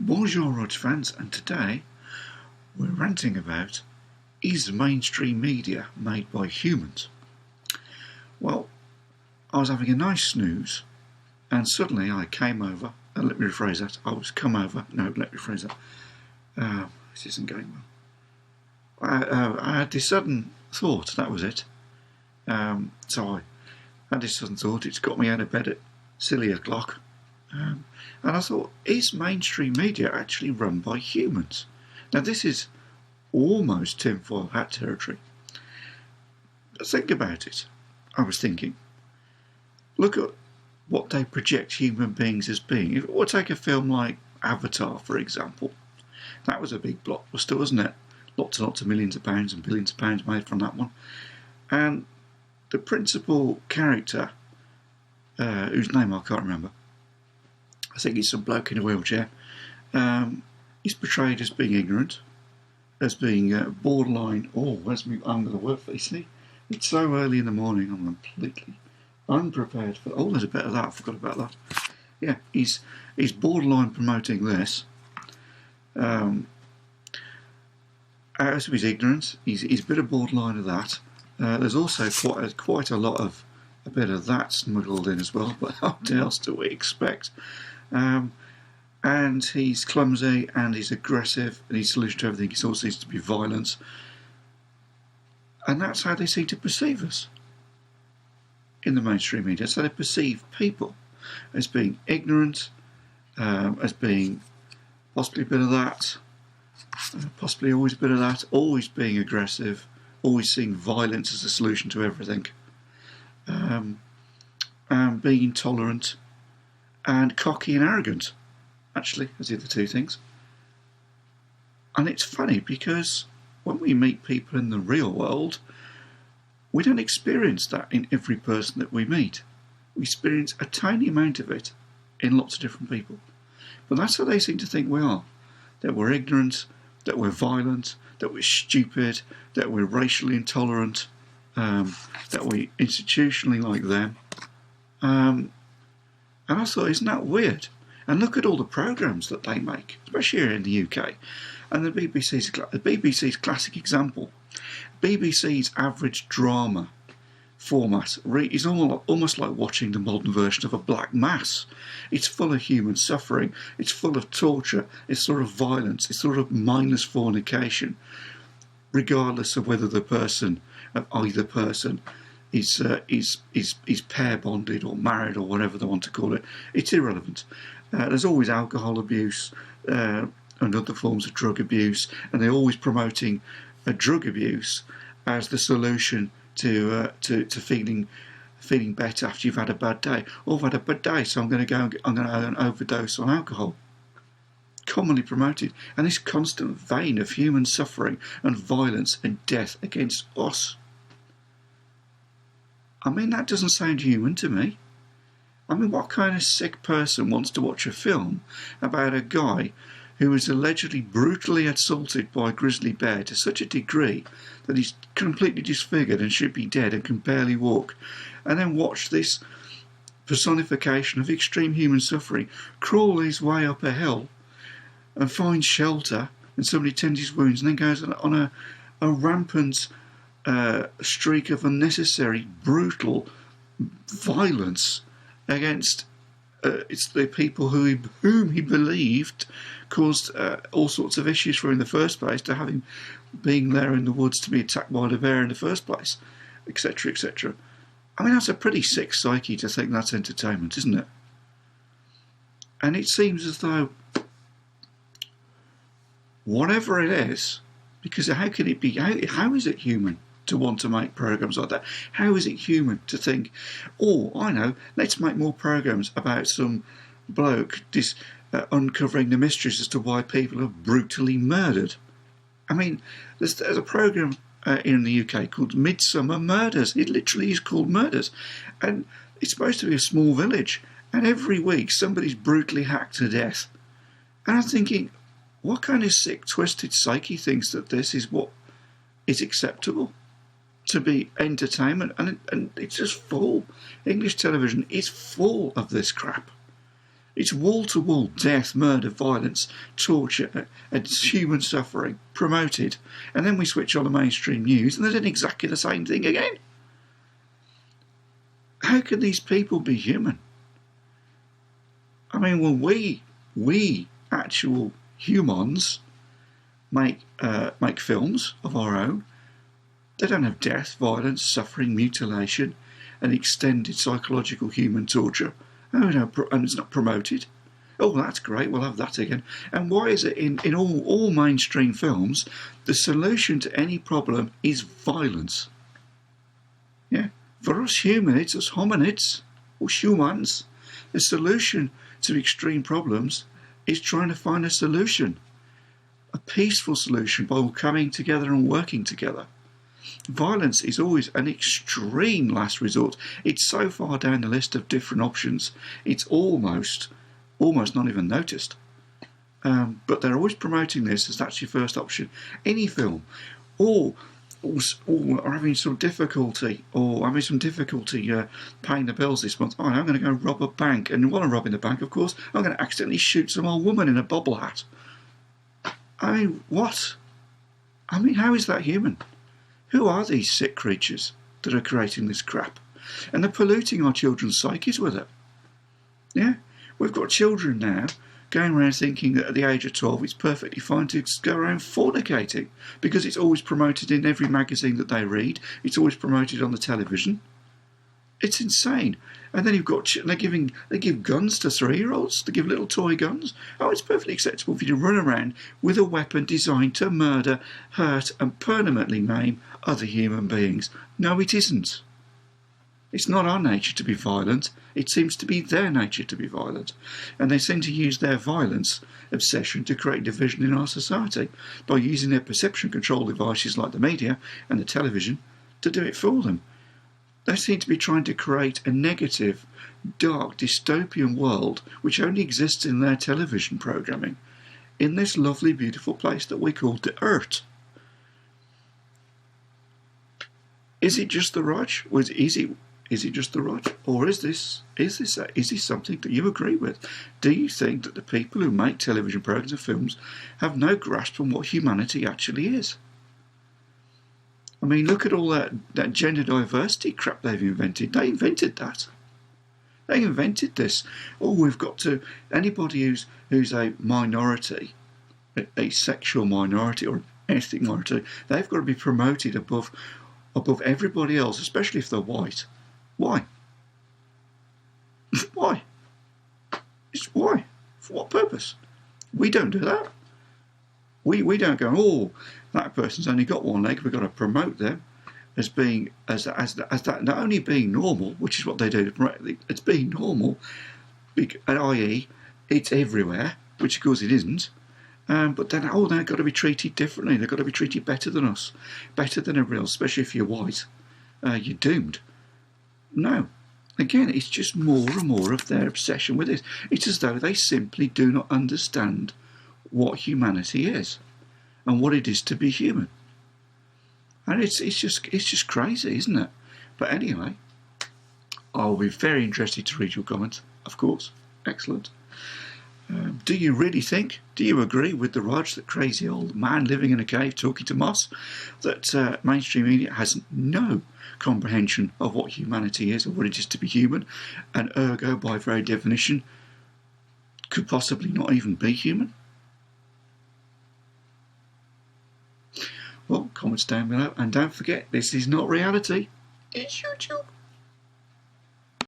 Bonjour Rog fans, and today we're ranting about, is mainstream media made by humans? Well, I was having a nice snooze and suddenly I came over, let me rephrase that, this isn't going well. I had this sudden thought, that was it. So I had this sudden thought, it's got me out of bed at silly o'clock. And I thought, is mainstream media actually run by humans? Now this is almost tinfoil hat territory. But think about it. I was thinking, look at what they project human beings as being. If we'll take a film like Avatar, for example, that was a big blockbuster, wasn't it? Lots and lots of millions of pounds and billions of pounds made from that one. And the principal character, whose name I can't remember, I think he's some bloke in a wheelchair, he's portrayed as being ignorant, as being borderline, where's me, I'm going to work for, you see? It's so early in the morning, I'm completely unprepared for, there's a bit of that, I forgot about that. Yeah, he's borderline promoting this. As of his ignorance, he's a bit of borderline of that. There's also quite a bit of that smuggled in as well, but what else do we expect? And he's clumsy and he's aggressive, and his solution to everything also seems to be violence. And that's how they seem to perceive us in the mainstream media. So they perceive people as being ignorant, as being possibly a bit of that, possibly always a bit of that, always being aggressive, always seeing violence as a solution to everything, being intolerant, and cocky and arrogant. Actually, those are the two things. And it's funny because when we meet people in the real world, we don't experience that in every person that we meet. We experience a tiny amount of it in lots of different people. But that's how they seem to think we are. That we're ignorant, that we're violent, that we're stupid, that we're racially intolerant, that we're institutionally like them. And I thought, isn't that weird? And look at all the programmes that they make, especially here in the UK. And the BBC's classic example. BBC's average drama format is almost like watching the modern version of a Black Mass. It's full of human suffering, it's full of torture, it's sort of violence, it's sort of mindless fornication, regardless of whether either person is pair bonded or married or whatever they want to call it. It's irrelevant. There's always alcohol abuse and other forms of drug abuse, and they're always promoting drug abuse as the solution to feeling better after you've had a bad day. I've had a bad day, so I'm going to have an overdose on alcohol. Commonly promoted, and this constant vein of human suffering and violence and death against us. I mean, that doesn't sound human to me. I mean, what kind of sick person wants to watch a film about a guy who was allegedly brutally assaulted by a grizzly bear to such a degree that he's completely disfigured and should be dead and can barely walk, and then watch this personification of extreme human suffering crawl his way up a hill and find shelter, and somebody tends his wounds, and then goes on a rampant streak of unnecessary, brutal violence against it's the people whom he believed caused all sorts of issues for him in the first place, to have him being there in the woods to be attacked by the bear in the first place, etc., etc. I mean, that's a pretty sick psyche to think that's entertainment, isn't it? And it seems as though whatever it is, because how can it be? How is it human to want to make programmes like that? How is it human to think, I know, let's make more programmes about some bloke uncovering the mysteries as to why people are brutally murdered? I mean, there's a programme in the UK called Midsummer Murders. It literally is called Murders. And it's supposed to be a small village. And every week somebody's brutally hacked to death. And I'm thinking, what kind of sick, twisted psyche thinks that this is what is acceptable to be entertainment? And it's just full. English television is full of this crap. It's wall-to-wall death, murder, violence, torture, and human suffering promoted. And then we switch on the mainstream news and they're doing exactly the same thing again. How can these people be human? I mean, when we actual humans make films of our own, they don't have death, violence, suffering, mutilation, and extended psychological human torture. Oh no, and it's not promoted. Oh, that's great, we'll have that again. And why is it in all mainstream films, the solution to any problem is violence? Yeah, for us humans, us hominids, or humans, the solution to extreme problems is trying to find a solution, a peaceful solution by all coming together and working together. Violence is always an extreme last resort. It's so far down the list of different options, it's almost not even noticed. But they're always promoting this as that's your first option. Any film, or having some difficulty, paying the bills this month. Oh, I'm going to go rob a bank, and while I'm robbing the bank, of course, I'm going to accidentally shoot some old woman in a bobble hat. I mean, what? I mean, how is that human? Who are these sick creatures that are creating this crap? And they're polluting our children's psyches with it. Yeah? We've got children now going around thinking that at the age of 12 it's perfectly fine to go around fornicating because it's always promoted in every magazine that they read. It's always promoted on the television. It's insane. And then you've got they give guns to 3-year-olds. They give little toy guns. Oh, it's perfectly acceptable for you to run around with a weapon designed to murder, hurt, and permanently maim other human beings. No, it isn't. It's not our nature to be violent. It seems to be their nature to be violent. And they seem to use their violence obsession to create division in our society by using their perception control devices like the media and the television to do it for them. They seem to be trying to create a negative, dark, dystopian world which only exists in their television programming, in this lovely, beautiful place that we call the Earth. Is it just the right? Is it just the right? Or is this something that you agree with? Do you think that the people who make television programs and films have no grasp on what humanity actually is? I mean, look at all that gender diversity crap they've invented. They invented that. They invented this. Oh, we've got to... Anybody who's a minority, a sexual minority or an ethnic minority, they've got to be promoted above everybody else, especially if they're white. Why? Why? Why? For what purpose? We don't do that. We don't go, oh, that person's only got one leg, we've got to promote them as being as that not only being normal, which is what they do, it's being normal, i.e. it's everywhere, which of course it isn't. But then, they've got to be treated differently. They've got to be treated better than us, better than everyone else, especially if you're white. You're doomed. No. Again, it's just more and more of their obsession with it. It's as though they simply do not understand what humanity is and what it is to be human. And it's just crazy, isn't it? But anyway, I'll be very interested to read your comments, of course. Excellent. Do you agree with the Rog, that crazy old man living in a cave talking to moss, that mainstream media has no comprehension of what humanity is or what it is to be human, and ergo, by very definition, could possibly not even be human? Well, comments down below, and don't forget, this is not reality, it's YouTube.